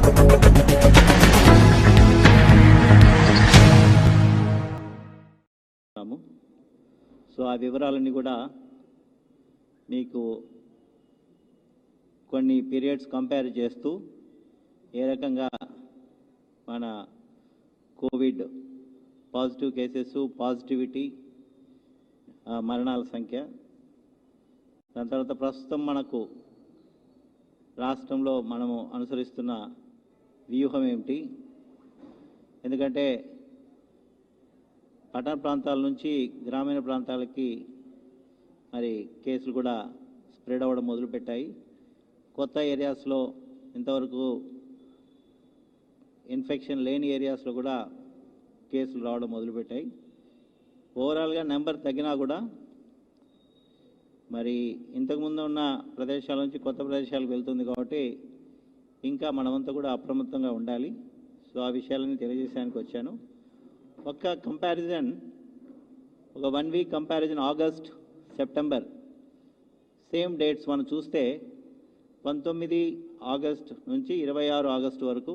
So ఆ వివరాలన్నీ కూడా మీకు కొన్ని పీరియడ్స్ కంపేర్ చేస్తూ ఏ రకంగా మన కోవిడ్ పాజిటివ్ కేసెస్, పాజిటివిటీ, మరణాల సంఖ్య, దాని తర్వాత ప్రస్తుతం మనకు రాష్ట్రంలో మనము అనుసరిస్తున్న వ్యూహం ఏమిటి, ఎందుకంటే పట్టణ ప్రాంతాల నుంచి గ్రామీణ ప్రాంతాలకి మరి కేసులు కూడా స్ప్రెడ్ అవ్వడం మొదలుపెట్టాయి. కొత్త ఏరియాస్లో ఇంతవరకు ఇన్ఫెక్షన్ లేని ఏరియాస్లో కూడా కేసులు రావడం మొదలుపెట్టాయి. ఓవరాల్గా నెంబర్ తగ్గినా కూడా మరి ఇంతకుముందు ఉన్న ప్రదేశాల నుంచి కొత్త ప్రదేశాలకు వెళ్తుంది కాబట్టి ఇంకా మనమంతా కూడా అప్రమత్తంగా ఉండాలి. సో ఆ విషయాలని తెలియజేయడానికి వచ్చాను. ఒక్క కంపారిజన్, ఒక 1 week comparison August September same dates మనం చూస్తే 19 ఆగస్ట్ నుంచి 26 ఆగస్టు వరకు,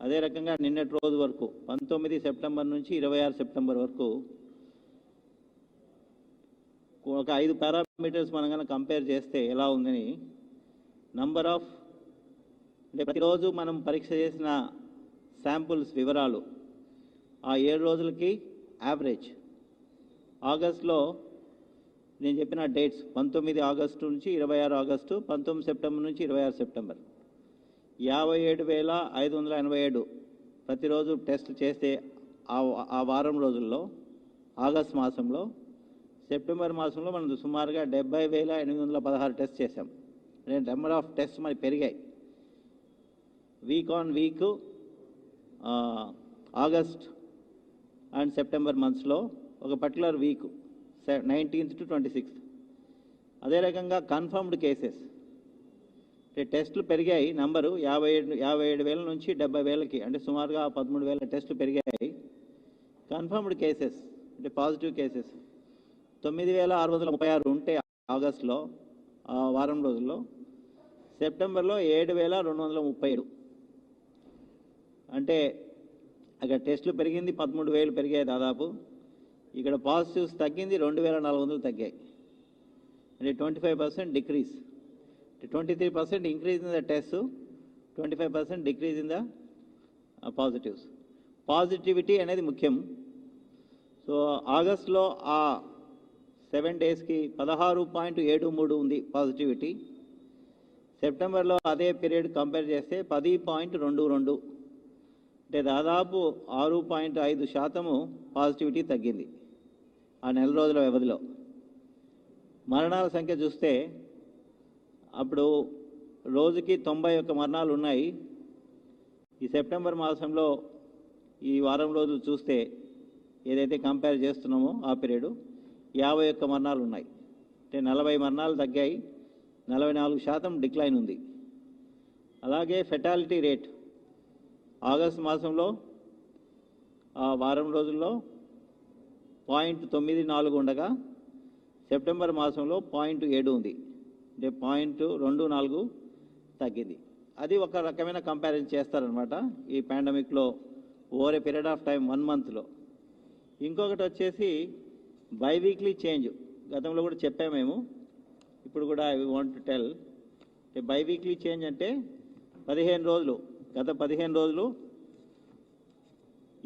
అదే రకంగా నిన్నటి రోజు వరకు 19 సెప్టెంబర్ నుంచి 26 సెప్టెంబర్ వరకు ఒక 5 పారామీటర్స్ మనం కనుక కంపేర్ చేస్తే ఎలా ఉందని, నంబర్ ఆఫ్ అంటే ప్రతిరోజు మనం పరీక్ష చేసిన శాంపుల్స్ వివరాలు ఆ 7 రోజులకి యావరేజ్. ఆగస్టులో నేను చెప్పిన డేట్స్ 19 ఆగస్టు నుంచి 26 ఆగస్టు, 19 సెప్టెంబర్ నుంచి 26 సెప్టెంబర్ 57,587 ప్రతిరోజు టెస్ట్ చేస్తే ఆ వారం రోజుల్లో ఆగస్ట్ మాసంలో, సెప్టెంబర్ మాసంలో మనం సుమారుగా 70,816 టెస్ట్ చేశాం. నెంబర్ ఆఫ్ టెస్ట్ మరి పెరిగాయి. Week on week August and September మంత్స్లో ఒక particular week 19th to 26th. అదే రకంగా కన్ఫర్మ్డ్ కేసెస్ టెస్టులు పెరిగాయి. నంబరు 57,000 నుంచి 70,000కి, అంటే సుమారుగా 13,000 టెస్టులు పెరిగాయి. కన్ఫర్మ్డ్ కేసెస్ అంటే పాజిటివ్ కేసెస్ 9,636 ఉంటే ఆగస్టులో ఆ వారం రోజుల్లో, సెప్టెంబర్లో 7,237. అంటే అక్కడ టెస్టులు పెరిగింది 13,000 పెరిగాయి దాదాపు. ఇక్కడ పాజిటివ్స్ తగ్గింది 2,400 తగ్గాయి. అంటే 25% decrease. 23% increase in the test, 25% decrease in the positives. Positivity అనేది ముఖ్యం. సో ఆగస్టులో ఆ 7 డేస్కి 16.73 ఉంది పాజిటివిటీ. సెప్టెంబర్లో అదే పీరియడ్ కంపేర్ చేస్తే 10.22, అంటే దాదాపు 6.5% పాజిటివిటీ తగ్గింది ఆ నెల రోజుల వ్యవధిలో. మరణాల సంఖ్య చూస్తే అప్పుడు రోజుకి 91 మరణాలు ఉన్నాయి. ఈ సెప్టెంబర్ మాసంలో ఈ వారం రోజులు చూస్తే ఏదైతే కంపేర్ చేస్తున్నామో ఆ పీరియడ్ 51 మరణాలు ఉన్నాయి. అంటే 40 మరణాలు తగ్గాయి, 44% డిక్లైన్ ఉంది. అలాగే ఫెటాలిటీ రేట్ ఆగస్ట్ మాసంలో ఆ వారం రోజుల్లో 0.94 ఉండగా సెప్టెంబర్ మాసంలో 0.7 ఉంది. అంటే 0.24 తగ్గింది. అది ఒక రకమైన కంపారిజన్ చేస్తారనమాట ఈ పాండమిక్లో over a period of time 1 మంత్లో. ఇంకొకటి వచ్చేసి బైవీక్లీ చేంజ్. గతంలో కూడా చెప్పాము మేము, ఇప్పుడు కూడా I want to tell. Biweekly change అంటే 15 రోజులు, గత 15 రోజులు,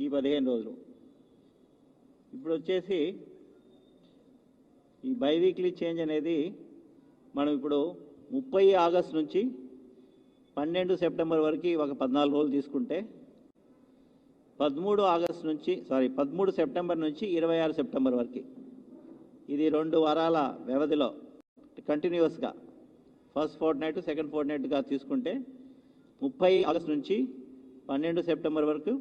ఈ 15 రోజులు. ఇప్పుడు వచ్చేసి ఈ బైవీక్లీ చేంజ్ అనేది మనం ఇప్పుడు 30 ఆగస్ట్ నుంచి 12 సెప్టెంబర్ వరకు ఒక 14 రోజులు తీసుకుంటే, 13 సెప్టెంబర్ నుంచి 26 సెప్టెంబర్ వరకు, ఇది 2 వారాల వ్యవధిలో కంటిన్యూస్గా ఫస్ట్ ఫోర్ట్నైట్ సెకండ్ ఫోర్ట్నైట్గా తీసుకుంటే 30 ఆగస్ట్ నుంచి 12 సెప్టెంబర్ వరకు,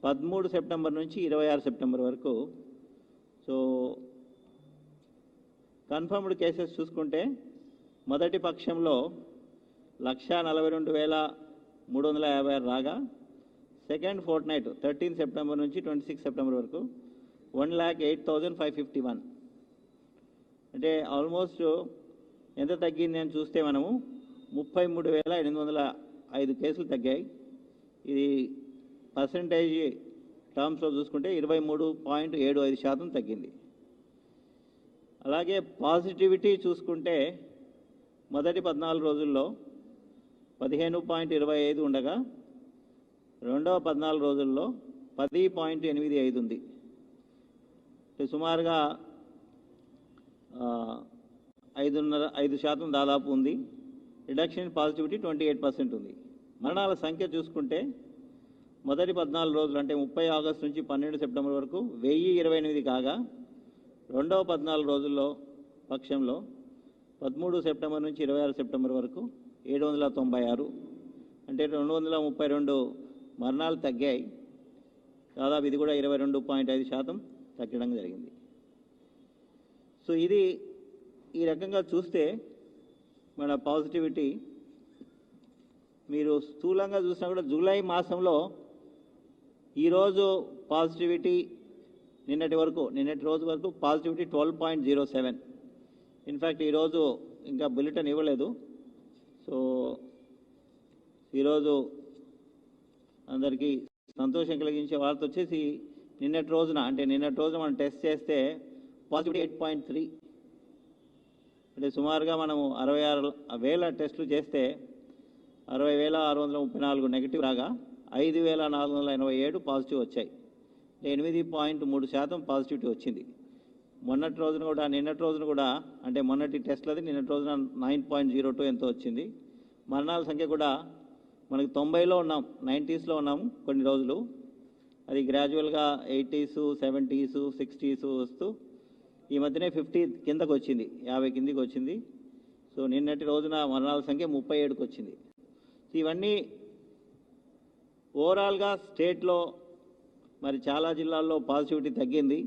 13 సెప్టెంబర్ నుంచి 26 సెప్టెంబర్ వరకు. సో కన్ఫర్మ్డ్ కేసెస్ చూసుకుంటే మొదటి పక్షంలో 142,356 రాగా, సెకండ్ ఫోర్ట్నైట్ 13 సెప్టెంబర్ నుంచి 26 సెప్టెంబర్ వరకు 1,08,551. అంటే ఆల్మోస్ట్ ఎంత తగ్గింది అని చూస్తే మనము 33,800 5 కేసులు తగ్గాయి. ఇది పర్సంటేజ్ టర్మ్స్లో చూసుకుంటే 23.75% తగ్గింది. అలాగే పాజిటివిటీ చూసుకుంటే మొదటి 14 రోజుల్లో 15.25 ఉండగా రెండవ 14 రోజుల్లో 10.85 ఉంది. సుమారుగా 5% దాదాపు ఉంది. రిడక్షన్ పాజిటివిటీ 28% ఉంది. మరణాల సంఖ్య చూసుకుంటే మొదటి 14 రోజులు అంటే 30 ఆగస్టు నుంచి 12 సెప్టెంబర్ వరకు 1028 కాగా రెండవ 14 రోజుల్లో పక్షంలో 13 సెప్టెంబర్ నుంచి 26 సెప్టెంబర్ వరకు 796 అంటే 232 మరణాలు తగ్గాయి. దాదాపు ఇది కూడా 22.5% తగ్గడం జరిగింది. సో ఇది ఈ రకంగా చూస్తే మన పాజిటివిటీ మీరు స్థూలంగా చూసినా కూడా జూలై మాసంలో ఈరోజు పాజిటివిటీ నిన్నటి రోజు వరకు పాజిటివిటీ 12.07. ఇన్ఫ్యాక్ట్ ఈరోజు ఇంకా బులెటిన్ ఇవ్వలేదు. సో ఈరోజు అందరికీ సంతోషం కలిగించే వార్త వచ్చేసి నిన్నటి రోజున మనం టెస్ట్ చేస్తే పాజిటివిటీ 8.3 అంటే సుమారుగా మనము 66,000 టెస్టులు చేస్తే 60,634 నెగిటివ్ రాగా 5,487 పాజిటివ్ వచ్చాయి. 8.3% పాజిటివిటీ వచ్చింది. నిన్నటి రోజున కూడా అంటే మొన్నటి టెస్ట్లది నిన్నటి రోజున 9.02 ఎంతో వచ్చింది. మరణాల సంఖ్య కూడా మనకి 90లో ఉన్నాం, 90స్లో ఉన్నాము కొన్ని రోజులు. అది గ్రాడ్యువల్గా 80s, 70s, 60s వస్తూ ఈ మధ్యనే 50 కిందకు వచ్చింది, 50 కిందికి వచ్చింది. సో నిన్నటి రోజున మరణాల సంఖ్య 37కి వచ్చింది. ఇవన్నీ ఓవరాల్గా స్టేట్లో మరి చాలా జిల్లాల్లో పాజిటివిటీ తగ్గింది.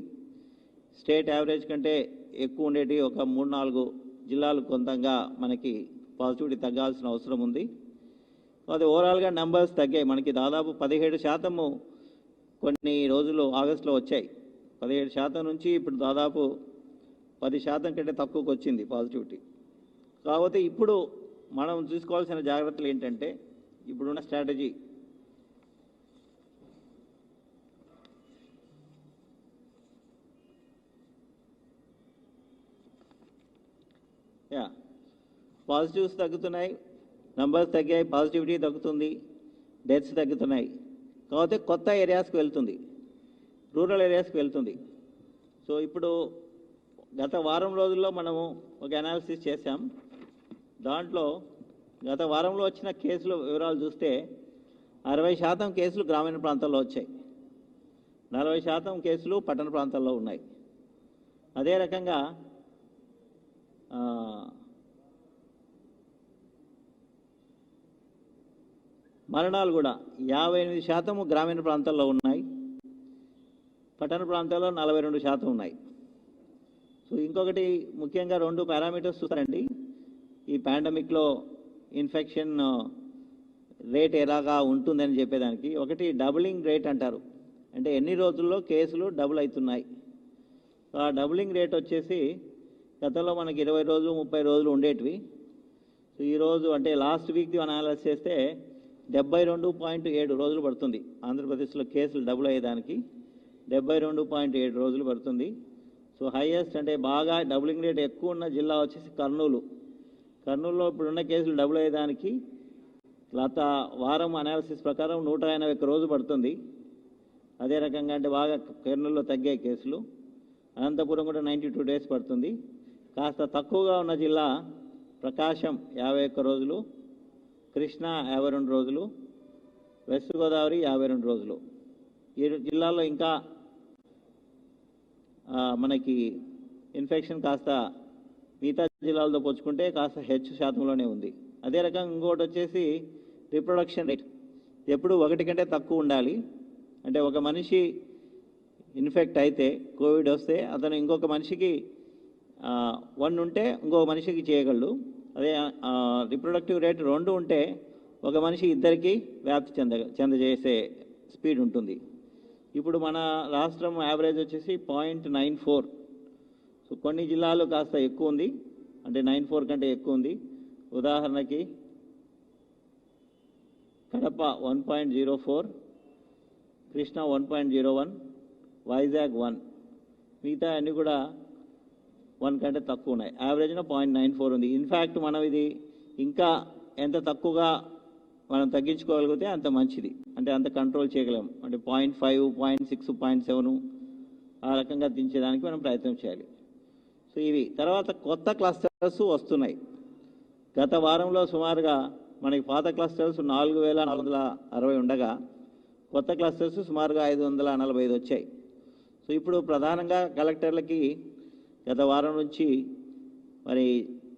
స్టేట్ యావరేజ్ కంటే ఎక్కువ ఉండేటి ఒక 3-4 జిల్లాలు కొంతంగా మనకి పాజిటివిటీ తగ్గాల్సిన అవసరం ఉంది. అది ఓవరాల్గా నెంబర్స్ తగ్గాయి. మనకి దాదాపు 17% కొన్ని రోజులు ఆగస్టులో వచ్చాయి. 17% నుంచి ఇప్పుడు దాదాపు 10% కంటే తక్కువకు వచ్చింది పాజిటివిటీ. కాకపోతే ఇప్పుడు మనం చూసుకోవాల్సిన జాగ్రత్తలు ఏంటంటే ఇప్పుడున్న స్ట్రాటజీ పాజిటివ్స్ తగ్గుతున్నాయి, నంబర్స్ తగ్గాయి, పాజిటివిటీ తగ్గుతుంది, డెత్స్ తగ్గుతున్నాయి. కాకపోతే కొత్త ఏరియాస్కి వెళ్తుంది, రూరల్ ఏరియాస్కి వెళ్తుంది. సో ఇప్పుడు గత వారం రోజుల్లో మనము ఒక అనాలిసిస్ చేశాం. దాంట్లో గత వారంలో వచ్చిన కేసుల వివరాలు చూస్తే 60% కేసులు గ్రామీణ ప్రాంతాల్లో వచ్చాయి, 40% కేసులు పట్టణ ప్రాంతాల్లో ఉన్నాయి. అదే రకంగా మరణాలు కూడా 58% గ్రామీణ ప్రాంతాల్లో ఉన్నాయి, పట్టణ ప్రాంతాల్లో 42% ఉన్నాయి. సో ఇంకొకటి ముఖ్యంగా 2 పారామీటర్స్ చూస్తారండి ఈ పాండమిక్లో ఇన్ఫెక్షన్ రేట్ ఎలాగా ఉంటుందని చెప్పేదానికి. ఒకటి డబులింగ్ రేట్ అంటారు, అంటే ఎన్ని రోజుల్లో కేసులు డబుల్ అవుతున్నాయి. ఆ డబులింగ్ రేట్ వచ్చేసి గతంలో మనకి 20 రోజులు 30 రోజులు ఉండేటివి. సో ఈరోజు అంటే లాస్ట్ వీక్ది అనాలిసిస్ చేస్తే 72.7 రోజులు పడుతుంది ఆంధ్రప్రదేశ్లో కేసులు డబుల్ అయ్యేదానికి. 72.7 రోజులు పడుతుంది. సో హైయెస్ట్ అంటే బాగా డబులింగ్ రేట్ ఎక్కువ ఉన్న జిల్లా వచ్చేసి కర్నూలులో ఇప్పుడున్న కేసులు డబుల్ అయ్యేదానికి గత వారం అనాలిసిస్ ప్రకారం 181 రోజు పడుతుంది. అదే రకంగా అంటే బాగా కర్నూలులో తగ్గే కేసులు. అనంతపురం కూడా 92 డేస్ పడుతుంది. కాస్త తక్కువగా ఉన్న జిల్లా ప్రకాశం 51 రోజులు, కృష్ణా 52 రోజులు, వెస్ట్ గోదావరి 52 రోజులు. ఈ జిల్లాల్లో ఇంకా మనకి ఇన్ఫెక్షన్ కాస్త మిగతా జిల్లాలతో పోల్చుకుంటే కాస్త హెచ్చు శాతంలోనే ఉంది. అదే రకంగా ఇంకోటి వచ్చేసి రీప్రొడక్షన్ రేట్ ఎప్పుడు 1 కంటే తక్కువ ఉండాలి. అంటే ఒక మనిషి ఇన్ఫెక్ట్ అయితే కోవిడ్ వస్తే అతను ఇంకొక మనిషికి 1 ఉంటే ఇంకొక మనిషికి చేయగలడు. అదే రీప్రొడక్టివ్ రేట్ 2 ఉంటే ఒక మనిషి ఇద్దరికి వ్యాప్తి చెందజేసే స్పీడ్ ఉంటుంది. ఇప్పుడు మన రాష్ట్రం యావరేజ్ వచ్చేసి 0.94. సో కొన్ని జిల్లాలు కాస్త ఎక్కువ ఉంది, అంటే 94 కంటే ఎక్కువ ఉంది. ఉదాహరణకి కడప 1.04, కృష్ణా 1.01, వైజాగ్ 1, మిగతా అన్నీ కూడా 1 కంటే తక్కువ ఉన్నాయి. యావరేజ్న 0.94 ఉంది. ఇన్ఫ్యాక్ట్ మనం ఇది ఇంకా ఎంత తక్కువగా మనం తగ్గించుకోగలిగితే అంత మంచిది, అంటే అంత కంట్రోల్ చేయగలం. అంటే 0.5, 0.6, 0.7 ఆ రకంగా దించేదానికి మనం ప్రయత్నం చేయాలి. సో ఇవి తర్వాత కొత్త క్లస్టర్స్ వస్తున్నాయి. గత వారంలో సుమారుగా మనకి పాత క్లస్టర్స్ 4,460 ఉండగా కొత్త క్లస్టర్స్ సుమారుగా 545 వచ్చాయి. సో ఇప్పుడు ప్రధానంగా కలెక్టర్లకి గత వారం నుంచి మరి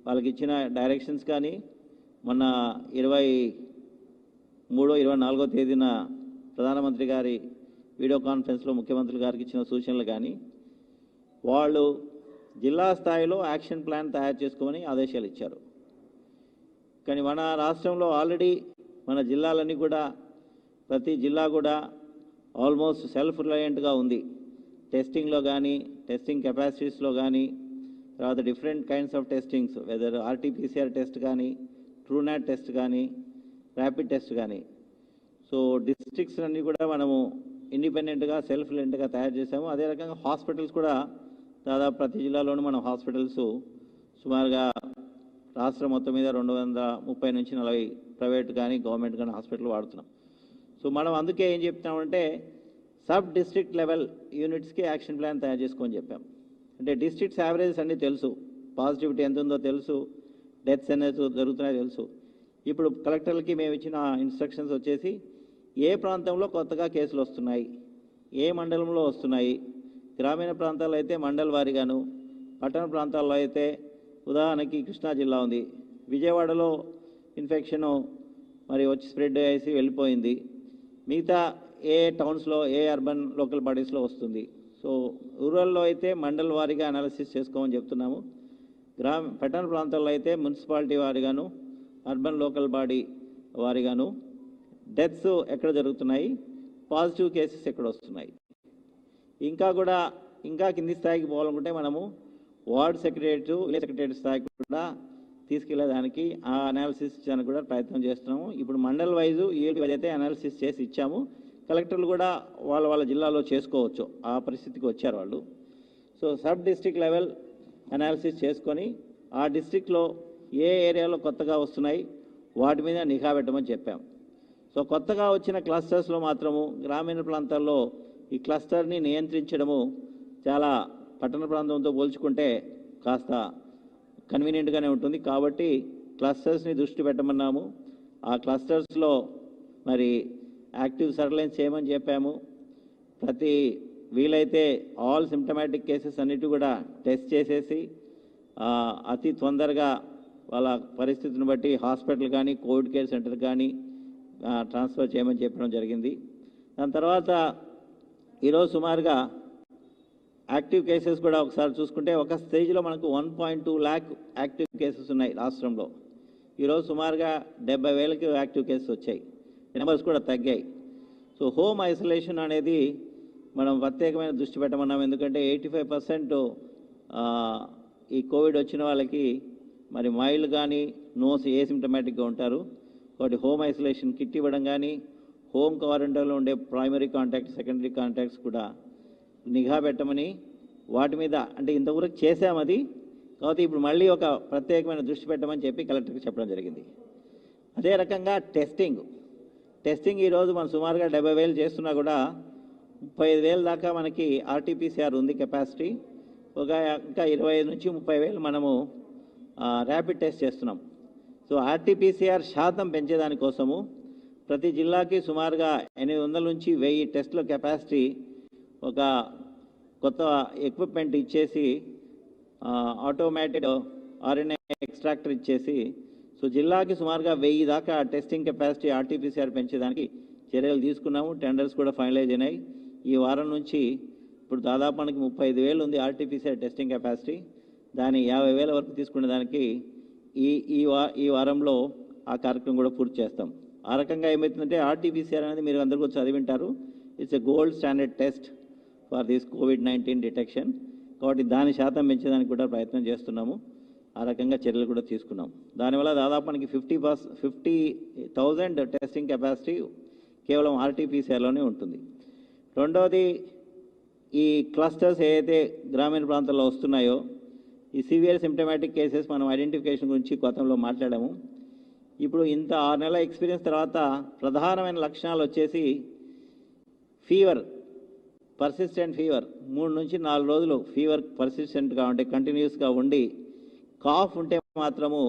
వాళ్ళకి ఇచ్చిన డైరెక్షన్స్ కానీ మొన్న 23, 24 తేదీన ప్రధానమంత్రి గారి వీడియో కాన్ఫరెన్స్లో ముఖ్యమంత్రి గారికి ఇచ్చిన సూచనలు కానీ వాళ్ళు జిల్లా స్థాయిలో యాక్షన్ ప్లాన్ తయారు చేసుకోమని ఆదేశాలు ఇచ్చారు. కానీ మన రాష్ట్రంలో ఆల్రెడీ మన జిల్లాలన్నీ కూడా ప్రతి జిల్లా కూడా ఆల్మోస్ట్ సెల్ఫ్ రిలయంట్గా ఉంది. టెస్టింగ్లో కానీ, టెస్టింగ్ కెపాసిటీస్లో కానీ, తర్వాత different kinds of testings, whether RTPCR test కానీ, ట్రూనాట్ టెస్ట్ కానీ, ర్యాపిడ్ టెస్ట్ కానీ. సో డిస్ట్రిక్ట్స్ అన్నీ కూడా మనము ఇండిపెండెంట్గా సెల్ఫ్ రిలయంట్గా తయారు చేసాము. అదే రకంగా హాస్పిటల్స్ కూడా దాదాపు ప్రతి జిల్లాలోనూ మనం హాస్పిటల్స్ సుమారుగా రాష్ట్రం మొత్తం మీద 230 నుంచి 40 ప్రైవేట్ కానీ గవర్నమెంట్ కానీ హాస్పిటల్ వాడుతున్నాం. సో మనం అందుకే ఏం చెప్తామంటే సబ్ డిస్ట్రిక్ట్ లెవెల్ యూనిట్స్కి యాక్షన్ ప్లాన్ తయారు చేసుకొని చెప్పాం. అంటే డిస్ట్రిక్ట్స్ యావరేజెస్ అన్నీ తెలుసు, పాజిటివిటీ ఎంత ఉందో తెలుసు, డెత్స్ అనేది జరుగుతున్నాయో తెలుసు. ఇప్పుడు కలెక్టర్లకి మేము ఇచ్చిన ఇన్స్ట్రక్షన్స్ వచ్చేసి ఏ ప్రాంతంలో కొత్తగా కేసులు వస్తున్నాయి, ఏ మండలంలో వస్తున్నాయి, గ్రామీణ ప్రాంతాల్లో అయితే మండల వారీగాను, పట్టణ ప్రాంతాల్లో అయితే ఉదాహరణకి కృష్ణా జిల్లా ఉంది, విజయవాడలో ఇన్ఫెక్షను మరి వచ్చి స్ప్రెడ్ అయ్యేసి వెళ్ళిపోయింది, మిగతా ఏ టౌన్స్లో ఏ అర్బన్ లోకల్ బాడీస్లో వస్తుంది. సో రూరల్లో అయితే మండల వారీగా అనాలిసిస్ చేసుకోమని చెప్తున్నాము. పట్టణ ప్రాంతాల్లో అయితే మున్సిపాలిటీ వారీగాను, అర్బన్ లోకల్ బాడీ వారీగాను డెత్స్ ఎక్కడ జరుగుతున్నాయి, పాజిటివ్ కేసెస్ ఎక్కడ వస్తున్నాయి. ఇంకా కింది స్థాయికి పోవాలనుకుంటే మనము వార్డ్ సెక్రటరేట్, విలేజ్ సెక్రటరేట్ స్థాయికి కూడా తీసుకెళ్లేదానికి ఆ అనాలిసిస్ చేయడానికి కూడా ప్రయత్నం చేస్తున్నాము. ఇప్పుడు మండల్ వైజు అయితే అనాలిసిస్ చేసి ఇచ్చాము. కలెక్టర్లు కూడా వాళ్ళ జిల్లాలో చేసుకోవచ్చు, ఆ పరిస్థితికి వచ్చారు వాళ్ళు. So sub district level analysis చేసుకొని ఆ డిస్ట్రిక్ట్లో ఏ ఏరియాలో కొత్తగా వస్తున్నాయి వాటి మీద నిఘా పెట్టమని చెప్పాం. సో కొత్తగా వచ్చిన క్లస్టర్స్లో మాత్రము గ్రామీణ ప్రాంతాల్లో ఈ క్లస్టర్ని నియంత్రించడము చాలా పట్టణ ప్రాంతంతో పోల్చుకుంటే కాస్త కన్వీనియంట్గానే ఉంటుంది. కాబట్టి క్లస్టర్స్ని దృష్టి పెట్టమన్నాము. ఆ క్లస్టర్స్లో మరి యాక్టివ్ సర్వేలెన్స్ చేయమని చెప్పాము. ప్రతి వీలైతే ఆల్ సిమ్టమాటిక్ కేసెస్ అన్నిటి కూడా టెస్ట్ చేసేసి అతి తొందరగా వాళ్ళ పరిస్థితిని బట్టి హాస్పిటల్ కానీ కోవిడ్ కేర్ సెంటర్ కానీ ట్రాన్స్ఫర్ చేయమని చెప్పడం జరిగింది. దాని తర్వాత ఈరోజు సుమారుగా యాక్టివ్ కేసెస్ కూడా ఒకసారి చూసుకుంటే ఒక స్టేజ్లో మనకు 1.2 lakh యాక్టివ్ కేసెస్ ఉన్నాయి రాష్ట్రంలో. ఈరోజు సుమారుగా 70,000కి యాక్టివ్ కేసెస్ వచ్చాయి, నెంబర్స్ కూడా తగ్గాయి. సో హోమ్ ఐసోలేషన్ అనేది మనం ప్రత్యేకమైన దృష్టి పెట్టమన్నాం. ఎందుకంటే 85% ఈ కోవిడ్ వచ్చిన వాళ్ళకి మరి మైల్డ్ కానీ నోస్ ఏసిమ్టమాటిక్గా ఉంటారు. కాబట్టి హోమ్ ఐసోలేషన్ కిట్ ఇవ్వడం కానీ, హోమ్ క్వారంటైన్లో ఉండే ప్రైమరీ కాంటాక్ట్స్, సెకండరీ కాంటాక్ట్స్ కూడా నిఘా పెట్టమని వాటి మీద అంటే ఇంతవరకు చేసామది. కాబట్టి ఇప్పుడు మళ్ళీ ఒక ప్రత్యేకమైన దృష్టి పెట్టమని చెప్పి కలెక్టర్కి చెప్పడం జరిగింది. అదే రకంగా టెస్టింగ్ ఈరోజు మనం సుమారుగా 70,000 చేస్తున్నా కూడా 35,000 దాకా మనకి ఆర్టీపీసీఆర్ ఉంది కెపాసిటీ. ఇంకా 25 నుంచి 30,000 మనము ర్యాపిడ్ టెస్ట్ చేస్తున్నాం. సో ఆర్టీపీసీఆర్ శాతం పెంచేదానికోసము ప్రతి జిల్లాకి సుమారుగా 800 నుంచి 1000 టెస్టుల కెపాసిటీ ఒక కొత్త ఎక్విప్మెంట్ ఇచ్చేసి ఆటోమేటెడ్ ఆర్ఎన్ఏ ఎక్స్ట్రాక్టర్ ఇచ్చేసి సో జిల్లాకి సుమారుగా 1000 దాకా టెస్టింగ్ కెపాసిటీ ఆర్టీపీసీఆర్ పెంచేదానికి చర్యలు తీసుకున్నాము. టెండర్స్ కూడా ఫైనలైజ్ అయినాయి. ఈ వారం నుంచి ఇప్పుడు దాదాపు మనకి 35,000 ఉంది ఆర్టీపీసీఆర్ టెస్టింగ్ కెపాసిటీ. దాన్ని 50,000 వరకు తీసుకునే దానికి ఈ వారంలో ఆ కార్యక్రమం కూడా పూర్తి చేస్తాం. ఆ రకంగా ఏమవుతుందంటే ఆర్టీపీసీఆర్ అనేది మీరు అందరూ కూడా చదివింటారు. It's a gold standard test for this COVID-19 detection. కాబట్టి దాని శాతం పెంచేదానికి కూడా ప్రయత్నం చేస్తున్నాము. ఆ రకంగా చర్యలు కూడా తీసుకున్నాం. దానివల్ల దాదాపు మనకి 50,000 టెస్టింగ్ కెపాసిటీ కేవలం ఆర్టీపీసీఆర్లోనే ఉంటుంది. రెండవది, ఈ క్లస్టర్స్ ఏదైతే గ్రామీణ ప్రాంతాల్లో వస్తున్నాయో ఈ సివియర్ సిమ్టమాటిక్ కేసెస్ మనం ఐడెంటిఫికేషన్ గురించి గతంలో మాట్లాడాము. ఇప్పుడు ఇంత 6 నెలల ఎక్స్పీరియన్స్ తర్వాత ప్రధానమైన లక్షణాలు వచ్చేసి ఫీవర్, పర్సిస్టెంట్ ఫీవర్, 3 నుంచి 4 రోజులు ఫీవర్ పర్సిస్టెంట్గా ఉంటే కంటిన్యూస్గా ఉండి కాఫ్ ఉంటే మాత్రము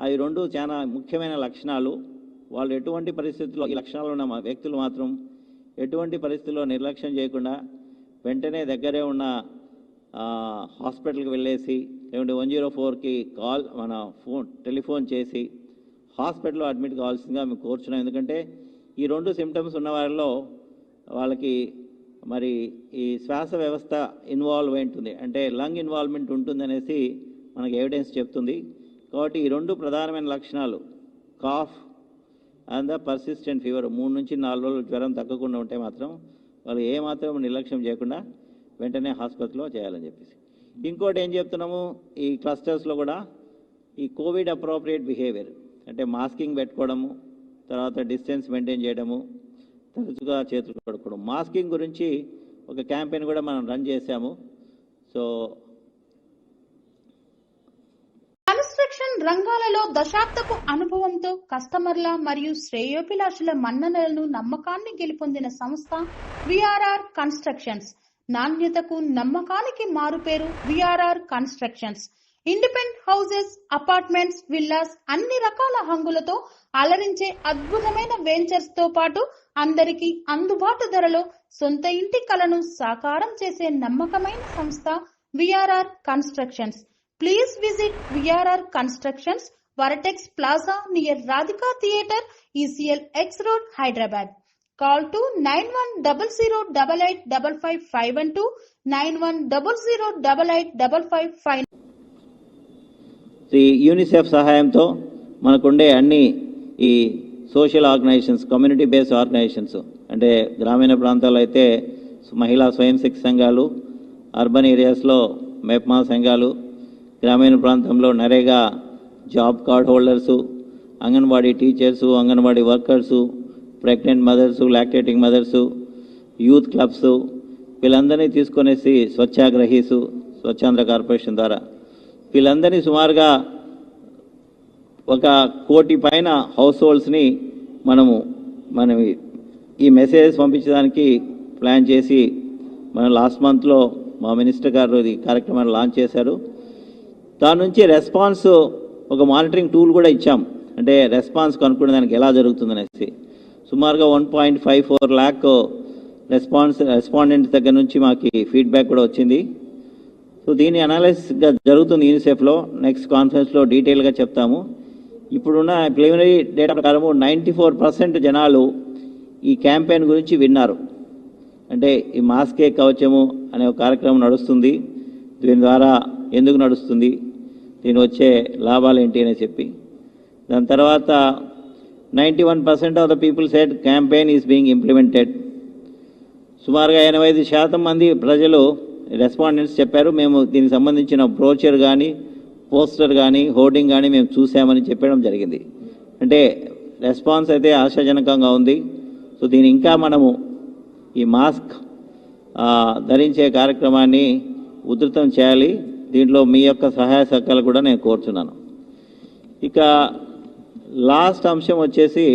అవి 2 చాలా ముఖ్యమైన లక్షణాలు. వాళ్ళు ఎటువంటి పరిస్థితుల్లో ఈ లక్షణాలు ఉన్న వ్యక్తులు మాత్రం ఎటువంటి పరిస్థితుల్లో నిర్లక్ష్యం చేయకుండా వెంటనే దగ్గరే ఉన్న హాస్పిటల్కి వెళ్ళేసి లేకుంటే 104కి టెలిఫోన్ చేసి హాస్పిటల్లో అడ్మిట్ కావాల్సిందిగా మేము కోరుచున్నాం. ఎందుకంటే ఈ 2 సిమ్టమ్స్ ఉన్న వారిలో వాళ్ళకి మరి ఈ శ్వాస వ్యవస్థ ఇన్వాల్వ్ అయి ఉంటుంది, అంటే లంగ్ ఇన్వాల్వ్మెంట్ ఉంటుందనేసి మనకు ఎవిడెన్స్ చెప్తుంది. కాబట్టి ఈ 2 ప్రధానమైన లక్షణాలు cough and the persistent fever 3 నుంచి 4 రోజులు జ్వరం తగ్గకుండా ఉంటే మాత్రం వాళ్ళు ఏమాత్రం నిర్లక్ష్యం చేయకుండా వెంటనే హాస్పిటల్లో చేయాలని చెప్పేసి. ఇంకోటి ఏం చెప్తున్నాము, ఈ క్లస్టర్స్లో కూడా ఈ కోవిడ్ అప్రోప్రియేట్ బిహేవియర్ అంటే మాస్కింగ్ పెట్టుకోవడము, తర్వాత డిస్టెన్స్ మెయింటైన్ చేయడము, తరచుగా చేతులు కడుక్కోవడం. మాస్కింగ్ గురించి ఒక క్యాంపెయిన్ కూడా మనం రన్ చేశాము. సో కన్స్ట్రక్షన్ రంగాలలో దశాబ్దపు అనుభవంతో కస్టమర్ల మరియు శ్రేయోభిలాషుల మన్ననలను నమ్మకాన్ని గెలుపొందిన సంస్థ విఆర్ఆర్ కన్స్ట్రక్షన్స్. నాణ్యతకు నమ్మకానికి మారుపేరు VRR constructions. Independent houses, apartments, villas అన్ని రకాల హంగులతో అలరించే అద్భుతమైన వెంచర్స్ తో పాటు అందరికీ అందుబాటు ధరలో సొంత ఇంటి కలను సాకారం చేసే నమ్మకమైన సంస్థ VRR constructions. Please visit VRR Constructions, Varatex Plaza near Radhika Theatre, ECL X Road, Hyderabad. Call to 9100885552, 9100885559. ఈ యూనిసెఫ్ సహాయంతో మనకుండే అన్ని ఈ social organisations, community based organisations అంటే గ్రామీణ ప్రాంతాల్లో అయితే మహిళా స్వయం శక్తి సంఘాలు, అర్బన్ ఏరియాస్లో మెప్మా సంఘాలు, గ్రామీణ ప్రాంతంలో NREGA job card holders, anganwadi teachers, anganwadi workers, pregnant mothers, lactating mothers, youth clubs వీళ్ళందరినీ తీసుకొనేసి స్వచ్ఛాగ్రహీసు, స్వచ్ఛాంధ్ర కార్పొరేషన్ ద్వారా వీళ్ళందరినీ సుమారుగా 1 కోటి పైన హౌస్ హోల్డ్స్ని మనం ఈ మెసేజెస్ పంపించడానికి ప్లాన్ చేసి మనం లాస్ట్ మంత్లో మా మినిస్టర్ గారు ఈ కార్యక్రమాన్ని లాంచ్ చేశారు. దాని నుంచి రెస్పాన్స్ ఒక మానిటరింగ్ టూల్ కూడా ఇచ్చాం, అంటే రెస్పాన్స్ కనుక్కునే దానికి ఎలా జరుగుతుందనేసి. సుమారుగా 1.54 lakh రెస్పాండెంట్స్ దగ్గర నుంచి మాకు ఫీడ్బ్యాక్ కూడా వచ్చింది. సో దీని అనాలిసిస్గా జరుగుతుంది యూనిసెఫ్లో. నెక్స్ట్ కాన్ఫరెన్స్లో డీటెయిల్గా చెప్తాము. ఇప్పుడున్న ప్రిలిమినరీ డేటా ప్రకారము 94% జనాలు ఈ క్యాంపెయిన్ గురించి విన్నారు. అంటే ఈ మాస్కే కవచము అనే ఒక కార్యక్రమం నడుస్తుంది, దీని ద్వారా ఎందుకు నడుస్తుంది, దీని వచ్చే లాభాలు ఏంటి అని చెప్పి. దాని తర్వాత 91% of the people said campaign is being implemented. సుమారుగా 85% మంది ప్రజలు రెస్పాండెంట్స్ చెప్పారు, మేము దీనికి సంబంధించిన బ్రోచర్ కానీ పోస్టర్ కానీ హోర్డింగ్ కానీ మేము చూసామని చెప్పడం జరిగింది. అంటే రెస్పాన్స్ అయితే ఆశాజనకంగా ఉంది. సో దీని ఇంకా మనము ఈ మాస్క్ ధరించే కార్యక్రమాన్ని ఉధృతం చేయాలి. దీంట్లో మీ యొక్క సహాయ సహకారాలు కూడా నేను కోరుతున్నాను. ఇక లాస్ట్ అంశం వచ్చేసి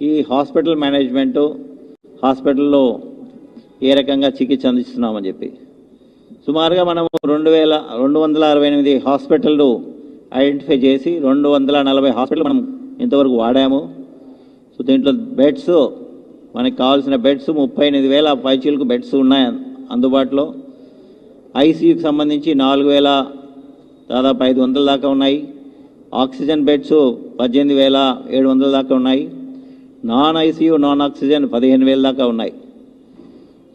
ఈ హాస్పిటల్ మేనేజ్మెంటు, హాస్పిటల్లో ఏ రకంగా చికిత్స అందిస్తున్నామని చెప్పి. సుమారుగా మనము 268 హాస్పిటళ్ళు ఐడెంటిఫై చేసి 240 హాస్పిటల్ మనం ఇంతవరకు వాడాము. సో దీంట్లో బెడ్స్ మనకు కావాల్సిన బెడ్స్ 38,000 పైచీలకు బెడ్స్ ఉన్నాయి అందుబాటులో. ఐసీయూకి సంబంధించి 4,000 దాదాపు 500 దాకా ఉన్నాయి. ఆక్సిజన్ బెడ్స్ 18,700 దాకా ఉన్నాయి. నాన్ ఐసీయూ నాన్ ఆక్సిజన్ 15,000 దాకా ఉన్నాయి.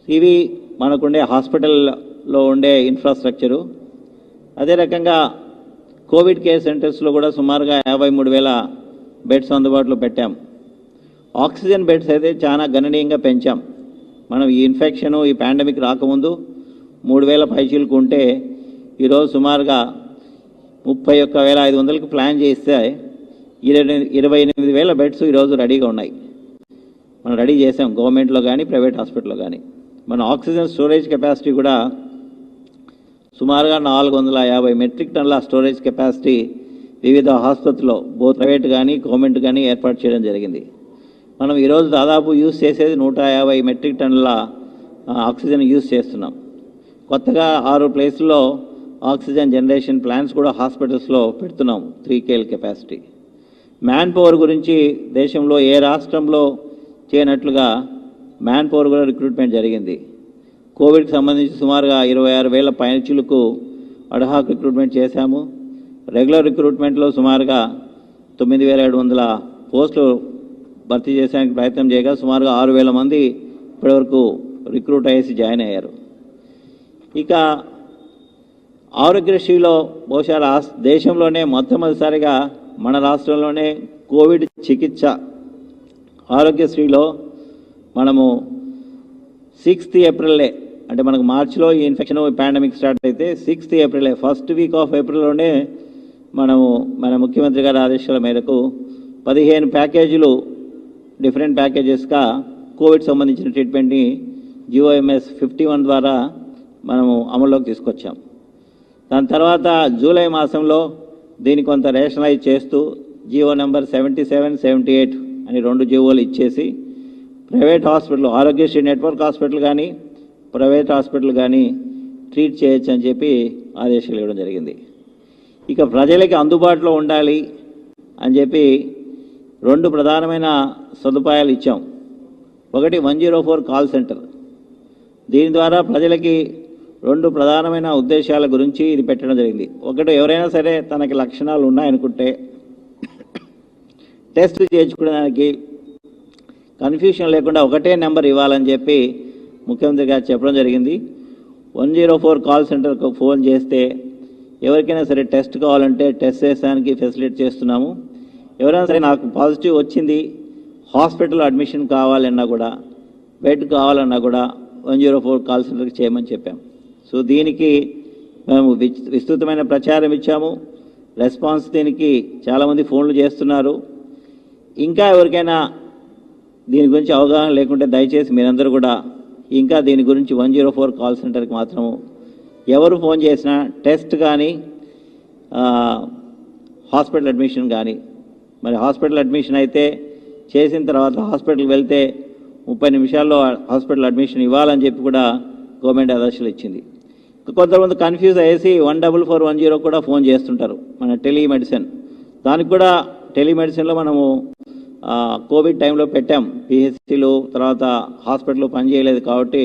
ఇవి మనకుండే హాస్పిటల్లో ఉండే ఇన్ఫ్రాస్ట్రక్చరు. అదే రకంగా కోవిడ్ కేర్ సెంటర్స్లో కూడా సుమారుగా 53,000 బెడ్స్ అందుబాటులో పెట్టాం. ఆక్సిజన్ బెడ్స్ అయితే చాలా గణనీయంగా పెంచాం. మనం ఈ ఇన్ఫెక్షన్ ఈ పాండమిక్ రాకముందు 3,000 పైచీలకు ఉంటే ఈరోజు సుమారుగా 31,500కి ప్లాన్ చేస్తే 28,000 బెడ్స్ ఈరోజు రెడీగా ఉన్నాయి. మనం రెడీ చేసాం గవర్నమెంట్లో కానీ ప్రైవేట్ హాస్పిటల్లో కానీ. మన ఆక్సిజన్ స్టోరేజ్ కెపాసిటీ కూడా సుమారుగా 450 మెట్రిక్ టన్నుల స్టోరేజ్ కెపాసిటీ వివిధ ఆసుపత్రుల్లో బోత్ ప్రైవేట్ కానీ గవర్నమెంట్ కానీ ఏర్పాటు చేయడం జరిగింది. మనం ఈరోజు దాదాపు యూజ్ చేసేది 150 మెట్రిక్ టన్నుల ఆక్సిజన్ యూజ్ చేస్తున్నాం. కొత్తగా 6 ప్లేసుల్లో ఆక్సిజన్ జనరేషన్ ప్లాంట్స్ కూడా హాస్పిటల్స్లో పెడుతున్నాం 3 KL కెపాసిటీ. మ్యాన్ పవర్ గురించి దేశంలో ఏ రాష్ట్రంలో చేయనట్లుగా మ్యాన్ పవర్ కూడా రిక్రూట్మెంట్ జరిగింది. కోవిడ్కి సంబంధించి సుమారుగా 26,000 పైచిలకు అడ్హాక్ రిక్రూట్మెంట్ చేశాము. రెగ్యులర్ రిక్రూట్మెంట్లో సుమారుగా 9,700 పోస్టులు భర్తీ చేయడానికి ప్రయత్నం చేయగా సుమారుగా 6,000 మంది ఇప్పటివరకు రిక్రూట్ అయ్యేసి జాయిన్ అయ్యారు. ఇక ఆరోగ్యశ్రీలో బహుశా దేశంలోనే మొట్టమొదటిసారిగా మన రాష్ట్రంలోనే కోవిడ్ చికిత్స ఆరోగ్యశ్రీలో మనము 6th ఏప్రిల్లే, అంటే మనకు మార్చిలో ఈ ఇన్ఫెక్షన్ పాండమిక్ స్టార్ట్ అయితే 6th ఏప్రిలే, ఫస్ట్ వీక్ ఆఫ్ ఏప్రిల్లోనే మనము మన ముఖ్యమంత్రి గారి ఆదేశాల మేరకు 15 ప్యాకేజీలు డిఫరెంట్ ప్యాకేజెస్గా కోవిడ్ సంబంధించిన ట్రీట్మెంట్ని GOMS 51 ద్వారా మనము అమల్లోకి తీసుకొచ్చాం. దాని తర్వాత జూలై మాసంలో దీన్ని కొంత రేషనలైజ్ చేస్తూ జీవో నెంబర్ 77, 78 అని 2 జీవోలు ఇచ్చేసి private hospital Aarogyasri network hospital కానీ ప్రైవేట్ హాస్పిటల్ కానీ ట్రీట్ చేయొచ్చు అని చెప్పి ఆదేశాలు ఇవ్వడం జరిగింది. ఇక ప్రజలకి అందుబాటులో ఉండాలి అని చెప్పి 2 ప్రధానమైన సదుపాయాలు ఇచ్చాం. ఒకటి 104 కాల్ సెంటర్. దీని ద్వారా ప్రజలకి 2 ప్రధానమైన ఉద్దేశాల గురించి ఇది పెట్టడం జరిగింది. ఒకటి, ఎవరైనా సరే తనకి లక్షణాలు ఉన్నాయనుకుంటే టెస్ట్ చేయించుకోవడానికి కన్ఫ్యూషన్ లేకుండా ఒకటే నెంబర్ ఇవ్వాలని చెప్పి ముఖ్యమంత్రి గారు చెప్పడం జరిగింది. 104 కాల్ సెంటర్కు ఫోన్ చేస్తే ఎవరికైనా సరే టెస్ట్ కావాలంటే టెస్ట్ చేసడానికి ఫెసిలిటీ చేస్తున్నాము. ఎవరైనా సరే నాకు పాజిటివ్ వచ్చింది, హాస్పిటల్ అడ్మిషన్ కావాలన్నా కూడా బెడ్ కావాలన్నా కూడా 104 కాల్ సెంటర్కి చేయమని చెప్పాం. సో దీనికి మేము విస్తృతమైన ప్రచారం ఇచ్చాము. రెస్పాన్స్ దీనికి చాలామంది ఫోన్లు చేస్తున్నారు. ఇంకా ఎవరికైనా దీని గురించి అవగాహన లేకుంటే దయచేసి మీరందరూ కూడా ఇంకా దీని గురించి 104 కాల్ సెంటర్కి మాత్రం ఎవరు ఫోన్ చేసినా టెస్ట్ కానీ హాస్పిటల్ అడ్మిషన్ కానీ, మరి హాస్పిటల్ అడ్మిషన్ అయితే చేసిన తర్వాత హాస్పిటల్కి వెళ్తే 30 నిమిషాల్లో హాస్పిటల్ అడ్మిషన్ ఇవ్వాలని చెప్పి కూడా గవర్నమెంట్ ఆదేశాలు ఇచ్చింది. కొంతమంది కన్ఫ్యూజ్ అయ్యేసి 14410 కూడా ఫోన్ చేస్తుంటారు, మన టెలిమెడిసిన్. దానికి కూడా టెలిమెడిసిన్లో మనము కోవిడ్ టైంలో పెట్టాం. PHCలు తర్వాత హాస్పిటల్లో పనిచేయలేదు కాబట్టి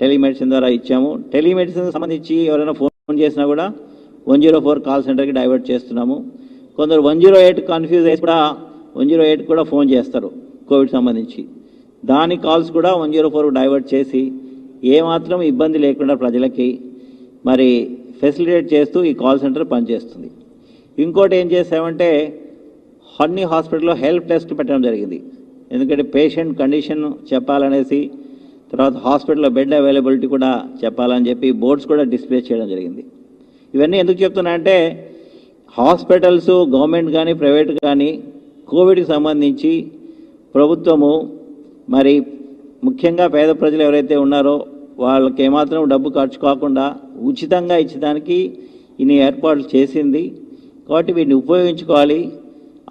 టెలిమెడిసిన్ ద్వారా ఇచ్చాము. టెలిమెడిసిన్ సంబంధించి ఎవరైనా ఫోన్ చేసినా కూడా 104 కాల్ సెంటర్కి డైవర్ట్ చేస్తున్నాము. కొందరు 108 కన్ఫ్యూజ్ అయ్యి కూడా 108 కూడా ఫోన్ చేస్తారు కోవిడ్ సంబంధించి. దాని కాల్స్ కూడా 104 డైవర్ట్ చేసి ఏమాత్రం ఇబ్బంది లేకుండా ప్రజలకి మరి ఫెసిలిటేట్ చేస్తూ ఈ కాల్ సెంటర్ పనిచేస్తుంది. ఇంకోటి ఏం చేసామంటే అన్ని హాస్పిటల్లో హెల్ప్ డెస్క్ పెట్టడం జరిగింది. ఎందుకంటే పేషెంట్ కండిషన్ చెప్పాలనేసి, తర్వాత హాస్పిటల్లో బెడ్ అవైలబిలిటీ కూడా చెప్పాలని చెప్పి బోర్డ్స్ కూడా డిస్ప్లే చేయడం జరిగింది. ఇవన్నీ ఎందుకు చెప్తున్నా అంటే హాస్పిటల్స్ గవర్నమెంట్ కానీ ప్రైవేట్ కానీ కోవిడ్కి సంబంధించి ప్రభుత్వము మరి ముఖ్యంగా పేద ప్రజలు ఎవరైతే ఉన్నారో వాళ్ళకి ఏమాత్రం డబ్బు ఖర్చు కాకుండా ఉచితంగా ఇచ్చడానికి ఇన్ని ఏర్పాట్లు చేసింది. కాబట్టి వీటిని ఉపయోగించుకోవాలి.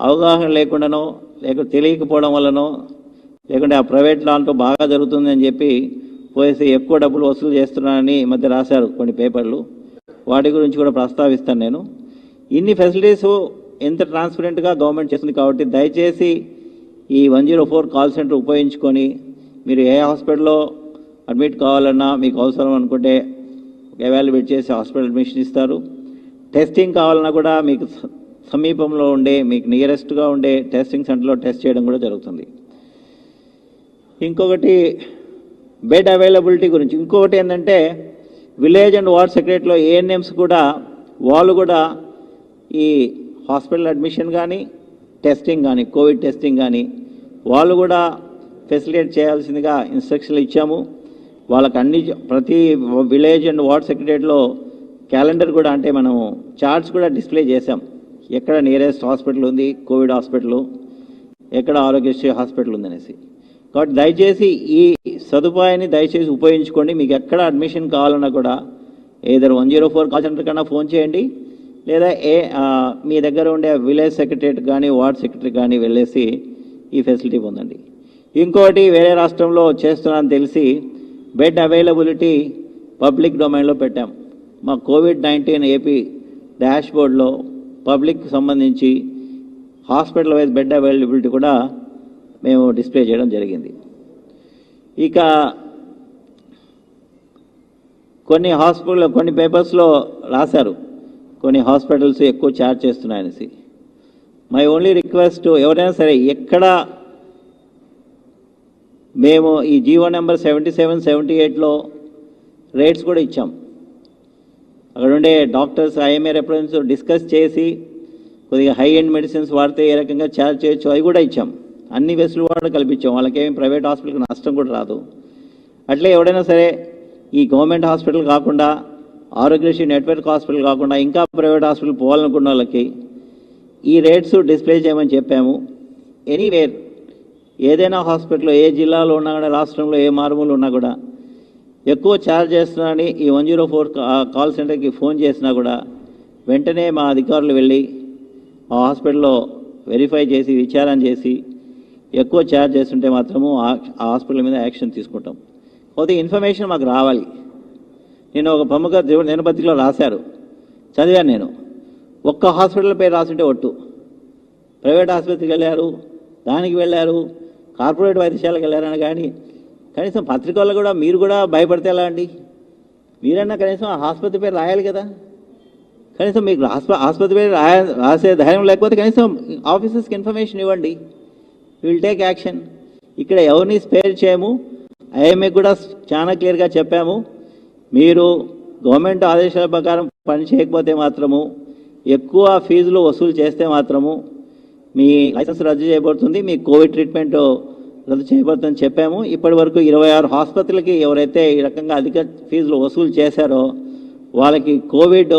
అవగాహన లేకుండానో లేక తెలియకపోవడం వల్లనో లేకుంటే ఆ ప్రైవేట్ దాంట్లో బాగా జరుగుతుందని చెప్పి పోయేసి ఎక్కువ డబ్బులు వసూలు చేస్తున్నారని ఈ మధ్య రాశారు కొన్ని పేపర్లు. వాటి గురించి కూడా ప్రస్తావిస్తాను నేను. ఇన్ని ఫెసిలిటీస్ ఎంత ట్రాన్స్పరెంట్గా గవర్నమెంట్ చేస్తుంది కాబట్టి దయచేసి ఈ 104 కాల్ సెంటర్ ఉపయోగించుకొని మీరు ఏ హాస్పిటల్లో అడ్మిట్ కావాలన్నా మీకు అవసరం అనుకుంటే ఎవాల్యుయేట్ చేసి హాస్పిటల్ అడ్మిషన్ ఇస్తారు. టెస్టింగ్ కావాలన్నా కూడా మీకు సమీపంలో ఉండే మీకు నియరెస్ట్గా ఉండే టెస్టింగ్ సెంటర్లో టెస్ట్ చేయడం కూడా జరుగుతుంది. ఇంకొకటి బెడ్ అవైలబిలిటీ గురించి. ఇంకొకటి ఏంటంటే విలేజ్ అండ్ వార్డ్ సెక్రటరీలో ANMs కూడా వాళ్ళు కూడా ఈ హాస్పిటల్ అడ్మిషన్ కానీ టెస్టింగ్ కానీ కోవిడ్ టెస్టింగ్ కానీ వాళ్ళు కూడా ఫెసిలిటేట్ చేయాల్సిందిగా ఇన్స్ట్రక్షన్లు ఇచ్చాము. వాళ్ళకి ప్రతి విలేజ్ అండ్ వార్డ్ సెక్రటరీలో క్యాలెండర్ కూడా అంటే మనం చార్ట్స్ కూడా డిస్ప్లే చేసాం. ఎక్కడ నియరెస్ట్ హాస్పిటల్ ఉంది, కోవిడ్ హాస్పిటల్, ఎక్కడ ఆరోగ్యశ్రీ హాస్పిటల్ ఉందనేసి. కాబట్టి దయచేసి ఈ సదుపాయాన్ని దయచేసి ఉపయోగించుకోండి. మీకు ఎక్కడ అడ్మిషన్ కావాలన్నా కూడా ఏదర్ 104 కాల్ సెంటర్ కన్నా ఫోన్ చేయండి, లేదా మీ దగ్గర ఉండే విలేజ్ సెక్రటరేట్ కానీ వార్డ్ సెక్రటరీ కానీ వెళ్ళేసి ఈ ఫెసిలిటీ పొందండి. ఇంకోటి వేరే రాష్ట్రంలో చేస్తున్నారని తెలిసి బెడ్ అవైలబిలిటీ పబ్లిక్ డొమైన్లో పెట్టాం. మా కోవిడ్-19 ఏపీ డాష్ బోర్డ్లో పబ్లిక్ సంబంధించి హాస్పిటల్ వైజ్ బెడ్ అవైలబిలిటీ కూడా మేము డిస్ప్లే చేయడం జరిగింది. ఇక కొన్ని హాస్పిటల్ కొన్ని పేపర్స్లో రాశారు కొన్ని హాస్పిటల్స్ ఎక్కువ ఛార్జ్ చేస్తున్నాయనేసి. మై ఓన్లీ రిక్వెస్ట్, ఎవరైనా సరే ఎక్కడ మేము ఈ జీవో నెంబర్ 77, 78లో రేట్స్ కూడా ఇచ్చాం. అక్కడ ఉండే డాక్టర్స్ ఐఎంఏ రిప్రజెంటేటివ్స్ డిస్కస్ చేసి కొద్దిగా హై ఎండ్ మెడిసిన్స్ వాడితే ఏ రకంగా ఛార్జ్ చేయొచ్చు అవి కూడా ఇచ్చాం. అన్ని వెసులుబాటు కల్పించాం. వాళ్ళకేమి ప్రైవేట్ హాస్పిటల్కి నష్టం కూడా రాదు. అట్లే ఎవడైనా సరే ఈ గవర్నమెంట్ హాస్పిటల్ కాకుండా ఆరోగ్యశ్రీ నెట్వర్క్ హాస్పిటల్ కాకుండా ఇంకా ప్రైవేట్ హాస్పిటల్ పోవాలనుకున్న వాళ్ళకి ఈ రేట్స్ డిస్ప్లే చేయమని చెప్పాము. ఎనీవేర్ ఏదైనా హాస్పిటల్లో ఏ జిల్లాలో ఉన్నా కూడా రాష్ట్రంలో ఏ మారుమూలు ఉన్నా కూడా ఎక్కువ ఛార్జ్ చేస్తున్నారని ఈ 104 కాల్ సెంటర్కి ఫోన్ చేసినా కూడా వెంటనే మా అధికారులు వెళ్ళి ఆ హాస్పిటల్లో వెరిఫై చేసి విచారణ చేసి ఎక్కువ ఛార్జ్ చేస్తుంటే మాత్రము ఆ హాస్పిటల్ మీద యాక్షన్ తీసుకుంటాం. కొద్దిగా ఇన్ఫర్మేషన్ మాకు రావాలి. నేను ఒక ప్రముఖ దినపత్రికలో రాశారు, చదివాను నేను. ఒక్క హాస్పిటల్ పేరు రాస్తుంటే ఒట్టు. ప్రైవేట్ ఆసుపత్రికి వెళ్ళారు, దానికి వెళ్ళారు, కార్పొరేట్ వైద్యశాలకు వెళ్ళారని కానీ కనీసం పత్రికల్లో కూడా మీరు కూడా భయపడితే ఎలా అండి? మీరన్నా కనీసం ఆ ఆసుపత్రి పేరు రాయాలి కదా. కనీసం మీకు ఆసుపత్రి పేరు రాసే ధైర్యం లేకపోతే కనీసం ఆఫీసర్స్కి ఇన్ఫర్మేషన్ ఇవ్వండి. Will take action. ఇక్కడ ఎవరిని స్పేర్ చేయము. ఐఎంఏ కూడా చాలా క్లియర్గా చెప్పాము, మీరు గవర్నమెంట్ ఆదేశాల ప్రకారం పని చేయకపోతే మాత్రము, ఎక్కువ ఫీజులు వసూలు చేస్తే మాత్రము మీ లైసెన్స్ రద్దు చేయబడుతుంది, మీ కోవిడ్ ట్రీట్మెంట్ రద్దు చేయబడుతుందని చెప్పాము. ఇప్పటి వరకు 26 ఆసుపత్రులకి ఎవరైతే ఈ రకంగా అధిక ఫీజులు వసూలు చేశారో వాళ్ళకి కోవిడ్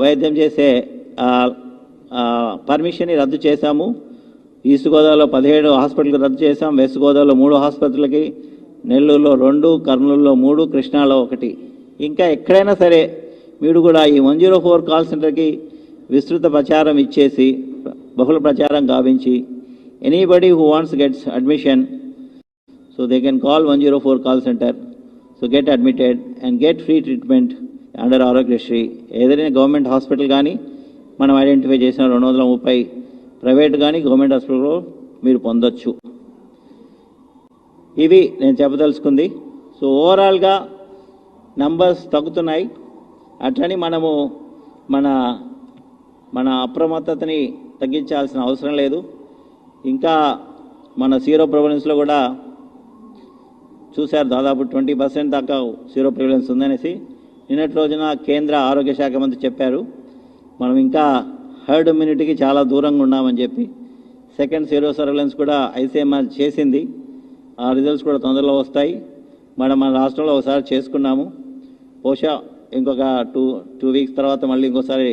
వైద్యం చేసే పర్మిషన్ని రద్దు చేశాము. ఈస్ట్ గోదావరిలో 17 హాస్పిటల్కి రద్దు చేశాం, వెస్ట్ గోదావరిలో 3 ఆసుపత్రులకి, నెల్లూరులో 2, కర్నూలులో 3, కృష్ణాలో 1. ఇంకా ఎక్కడైనా సరే మీరు కూడా ఈ 104 కాల్ సెంటర్కి విస్తృత ప్రచారం ఇచ్చేసి బహుళ ప్రచారం గావించి anybody who wants gets admission, so they can call 104 call centre, so get admitted and get free treatment under Aarogyasri. ఏదైనా గవర్నమెంట్ హాస్పిటల్ కానీ మనం ఐడెంటిఫై చేసిన 230 ప్రైవేట్ కానీ గవర్నమెంట్ హాస్పిటల్లో మీరు పొందొచ్చు. ఇవి నేను చెప్పదలుచుకుంది. సో ఓవరాల్గా నంబర్స్ తగ్గుతున్నాయి. అట్లని మనము మన అప్రమత్తతని తగ్గించాల్సిన అవసరం లేదు. ఇంకా మన జీరో ప్రివలెన్స్లో కూడా చూశారు, దాదాపు 20% దాకా జీరో ప్రివలెన్స్ ఉందనేసి నిన్నటి రోజున కేంద్ర ఆరోగ్య శాఖ మంత్రి చెప్పారు. మనం ఇంకా హర్డ్ ఇమ్యూనిటీకి చాలా దూరంగా ఉన్నామని చెప్పి సెకండ్ జీరో సర్వేలెన్స్ కూడా ఐసీఎంఆర్ చేసింది. ఆ రిజల్ట్స్ కూడా తొందరలో వస్తాయి. మన రాష్ట్రంలో ఒకసారి చేసుకున్నాము, బహుశా ఇంకొక టూ వీక్స్ తర్వాత మళ్ళీ ఇంకోసారి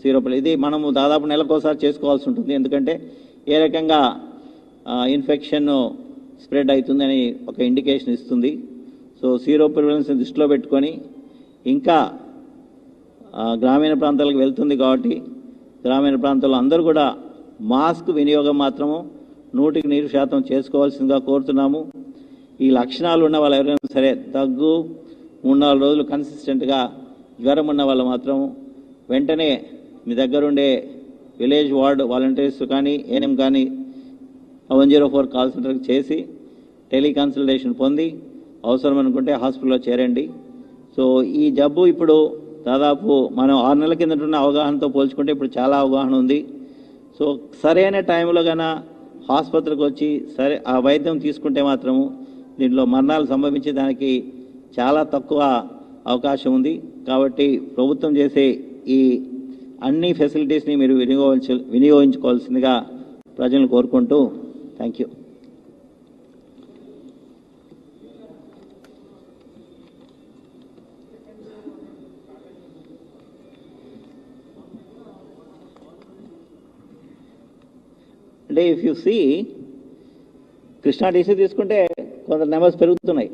జీరో ఇది మనము దాదాపు నెలకోసారి చేసుకోవాల్సి ఉంటుంది. ఎందుకంటే ఏ రకంగా ఇన్ఫెక్షన్ స్ప్రెడ్ అవుతుందని ఒక ఇండికేషన్ ఇస్తుంది. సో జీరో ప్రివలెన్స్ దృష్టిలో పెట్టుకొని ఇంకా గ్రామీణ ప్రాంతాలకు వెళ్తుంది కాబట్టి గ్రామీణ ప్రాంతాల్లో అందరూ కూడా మాస్క్ వినియోగం మాత్రము 100% చేసుకోవాల్సిందిగా కోరుతున్నాము. ఈ లక్షణాలు ఉన్న వాళ్ళు ఎవరైనా సరే దగ్గు 3-4 రోజులు కన్సిస్టెంట్గా జ్వరం ఉన్న వాళ్ళు మాత్రం వెంటనే మీ దగ్గరుండే విలేజ్ వార్డ్ వాలంటీర్స్ కానీ ఏఎన్ఎం కానీ 104 కాల్ సెంటర్కి చేసి టెలికన్సల్టేషన్ పొంది అవసరం అనుకుంటే హాస్పిటల్లో చేరండి. సో ఈ జబ్బు ఇప్పుడు దాదాపు మనం 6 నెలల కిందట ఉన్న అవగాహనతో పోల్చుకుంటే ఇప్పుడు చాలా అవగాహన ఉంది. సో సరైన టైంలో కన్నా ఆసుపత్రికి వచ్చి ఆ వైద్యం తీసుకుంటే మాత్రము దీంట్లో మరణాలు సంభవించేదానికి చాలా తక్కువ అవకాశం ఉంది. కాబట్టి ప్రభుత్వం చేసే ఈ అన్ని ఫెసిలిటీస్ని మీరు వినియోగించుకోవాల్సిందిగా ప్రజలను కోరుకుంటూ థ్యాంక్ యూ. అంటే if you see Krishna district తీసుకుంటే కొంత నెంబర్స్ పెరుగుతున్నాయి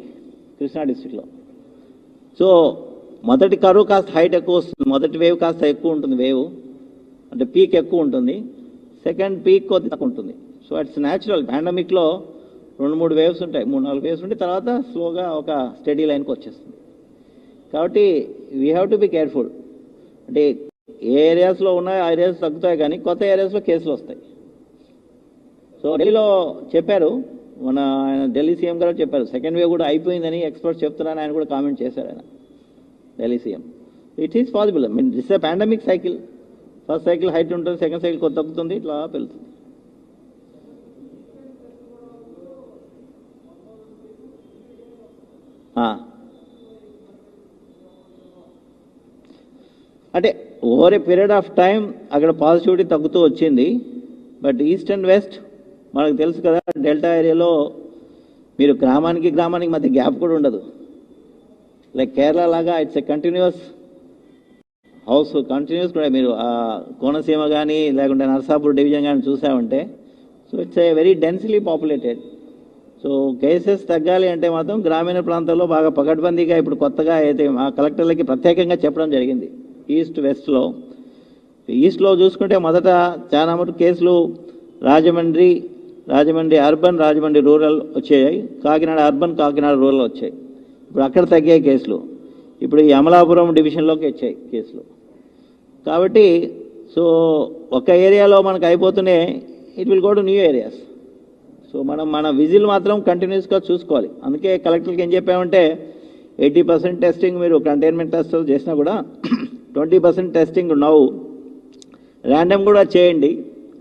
కృష్ణా డిస్ట్రిక్ట్లో. సో మొదటి కరువు కాస్త హైట్ ఎక్కువ వస్తుంది, మొదటి వేవ్ కాస్త ఎక్కువ ఉంటుంది, వేవ్ అంటే పీక్ ఎక్కువ ఉంటుంది, సెకండ్ పీక్ కొద్ది తక్కువ ఉంటుంది. So it's natural. పాండమిక్లో 2-3 వేవ్స్ ఉంటాయి, 3-4 వేవ్స్ ఉంటే తర్వాత స్లోగా ఒక స్టడీ లైన్కి వచ్చేస్తుంది. కాబట్టి we have to be careful. అంటే ఏ ఏరియాస్లో ఉన్నాయో ఆ ఏరియాస్ తగ్గుతాయి, కానీ కొత్త ఏరియాస్లో కేసులు వస్తాయి. సో ఢిల్లీలో చెప్పారు, మన ఆయన ఢిల్లీ సీఎం గారు చెప్పారు, సెకండ్ వేవ్ కూడా అయిపోయిందని ఎక్స్పర్ట్స్ చెప్తున్నారని ఆయన కూడా కామెంట్ చేశారు ఆయన, Delhi CM. It is possible. I mean this a pandemic cycle. First cycle height ఉంటుంది, సెకండ్ సైకిల్ కొద్ది తగ్గుతుంది, ఇట్లా పెరుగుతుంది. అంటే over a period of time అక్కడ పాజిటివిటీ తగ్గుతూ వచ్చింది. బట్ ఈస్ట్ అండ్ వెస్ట్ మనకు తెలుసు కదా, డెల్టా ఏరియాలో మీరు గ్రామానికి మధ్య గ్యాప్ కూడా ఉండదు. లైక్ కేరళ లాగా it's a continuous house, continuous కూడా. మీరు కోనసీమ కానీ లేకుంటే నర్సాపూర్ డివిజన్ కానీ చూసామంటే, so it's a very densely populated. So cases తగ్గాలి అంటే మాత్రం గ్రామీణ ప్రాంతాల్లో బాగా పకడ్బందీగా ఇప్పుడు కొత్తగా అయితే మా కలెక్టర్లకి ప్రత్యేకంగా చెప్పడం జరిగింది. ఈస్ట్ వెస్ట్లో, ఈస్ట్లో చూసుకుంటే మొదట చాలా మటుకు కేసులు రాజమండ్రి అర్బన్, రాజమండ్రి రూరల్ వచ్చాయి, కాకినాడ అర్బన్, కాకినాడ రూరల్ వచ్చాయి. ఇప్పుడు అక్కడ తగ్గాయి కేసులు. ఇప్పుడు ఈ అమలాపురం డివిజన్లోకి వచ్చాయి కేసులు. కాబట్టి సో ఒక ఏరియాలో మనకు అయిపోతూనే it will go to new areas. So మన విజిల్ మాత్రం కంటిన్యూస్గా చూసుకోవాలి. అందుకే కలెక్టర్కి ఏం చెప్పామంటే 80% టెస్టింగ్ మీరు కంటైన్మెంట్ టెస్ట్ చేసినా కూడా 20% టెస్టింగ్ నవ్వు ర్యాండమ్ కూడా చేయండి.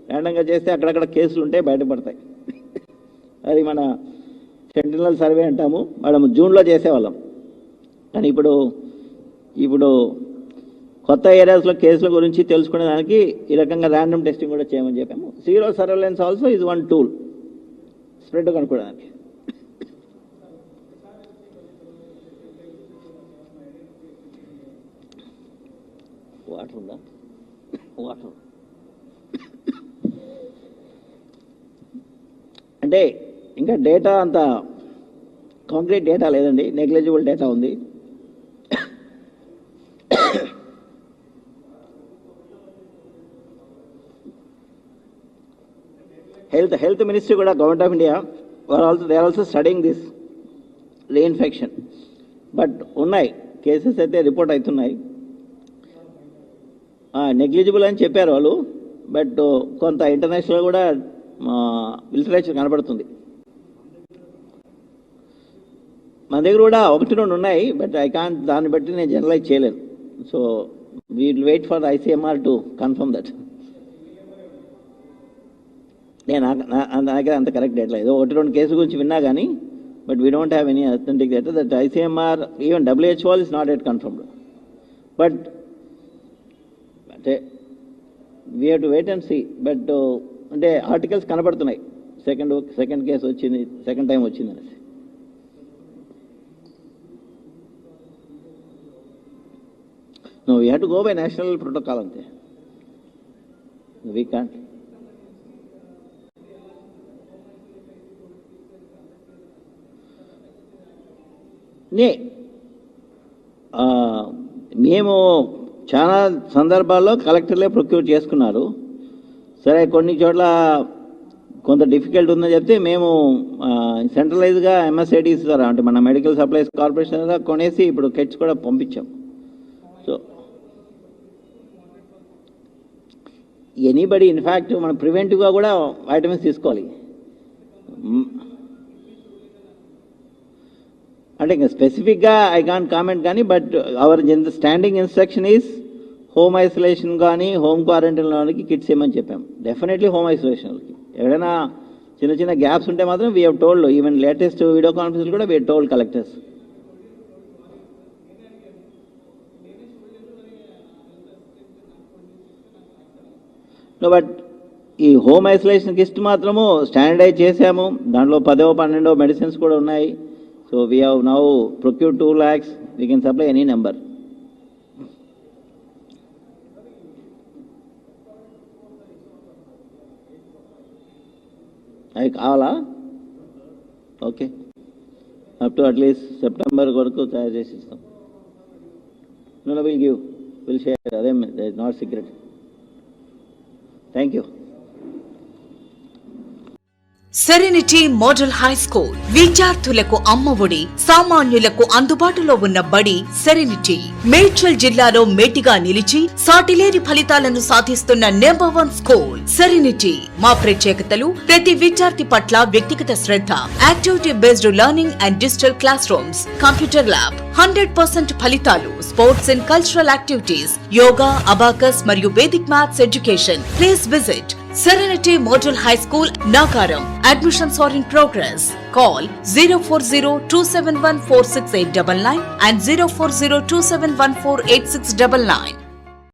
ర్యాండమ్గా చేస్తే అక్కడక్కడ కేసులు ఉంటే బయటపడతాయి. అది మన సెంటినల్ సర్వే అంటాము, మనం జూన్లో చేసేవాళ్ళం. కానీ ఇప్పుడు కొత్త ఏరియాస్లో కేసుల గురించి తెలుసుకునే దానికి ఈ రకంగా ర్యాండమ్ టెస్టింగ్ కూడా చేయమని చెప్పాము. Sero surveillance also is one tool spread కనుక్కోవడానికి. వాటర్ ఉందా? వాటర్ అంటే ఇంకా డేటా అంత కాంక్రీట్ డేటా లేదండి, నెగ్లిజిబుల్ డేటా ఉంది. హెల్త్ మినిస్ట్రీ కూడా, government of India they are also studying this reinfection. But ఉన్నాయి కేసెస్ అయితే రిపోర్ట్ అవుతున్నాయి. నెగ్లిజిబుల్ అని చెప్పారు వాళ్ళు, బట్ కొంత ఇంటర్నేషనల్ కూడా లిటరేచర్ కనబడుతుంది. మన దగ్గర కూడా 1-2 ఉన్నాయి, బట్ ఐ కాంట్, దాన్ని బట్టి నేను జనరలైజ్ చేయలేను. So we will wait for ICMR to confirm that. నేను దగ్గర అంత కరెక్ట్ డేటా లేదు. 1-2 కేసుల గురించి విన్నా కానీ, but we don't have any authentic data that ICMR, even WHO is not at confirmed. But అంటే we have to wait and see. But అంటే ఆర్టికల్స్ కనబడుతున్నాయి, సెకండ్ కేసు వచ్చింది, సెకండ్ టైం వచ్చింది అనేసి. No, we have to go by national protocol ante. We can't. మేము చాలా సందర్భాల్లో కలెక్టర్లే procure చేసుకున్నారు. సరే కొన్ని చోట్ల కొంత డిఫికల్ట్ ఉందని చెప్తే మేము సెంట్రలైజ్గా MSADs ద్వారా, అంటే మన మెడికల్ సప్లైస్ కార్పొరేషన్ ద్వారా కొనేసి ఇప్పుడు కిట్స్ కూడా పంపించాం. సో ఎనీబడి, ఇన్ఫ్యాక్ట్ మనం ప్రివెంటివ్గా కూడా వైటమిన్స్ తీసుకోవాలి. అంటే ఇంకా స్పెసిఫిక్గా ఐ కాంట్ కామెంట్ కానీ, but our standing instruction is home isolation కానీ హోమ్ క్వారంటైన్లోనికి కిట్స్ ఏమని చెప్పాము. డెఫినెట్లీ హోమ్ ఐసోలేషన్కి ఎక్కడైనా చిన్న గ్యాప్స్ ఉంటే మాత్రం we have told, even latest video conference కూడా we have told collectors. But ఈ హోమ్ ఐసోలేషన్ కిట్ మాత్రము స్టాండర్డైజ్ చేసాము. దాంట్లో 10-12 మెడిసిన్స్ కూడా ఉన్నాయి. So we have now procured 2 lakhs. We can supply any number. అవి కావాలా? Okay, up to at least September వరకు తయారు చేసి ఇస్తాం. విల్ షేర్, అదేం not secret. Thank you. Serenity model high school విద్యార్థులకు అమ్మఒడి, సామాన్యులకు అందుబాటులో ఉన్న బడి సెరెనిటీ. మేడ్చల్ జిల్లాలో మేటిగా నిలిచి సాటిలేని ఫలితాలను సాధిస్తున్న #1 స్కూల్ సెరెనిటీ. మా ప్రత్యేకతలు: ప్రతి విద్యార్థి పట్ల వ్యక్తిగత శ్రద్ధ, activity based learning and digital classrooms, computer lab, 100% ఫలితాలు, sports and cultural activities, yoga, abacus మరియు Vedic maths education. Please visit Serenity Model High School, Nagaram. Admissions are in progress. Call 040-271-46899 and 040-271-48699.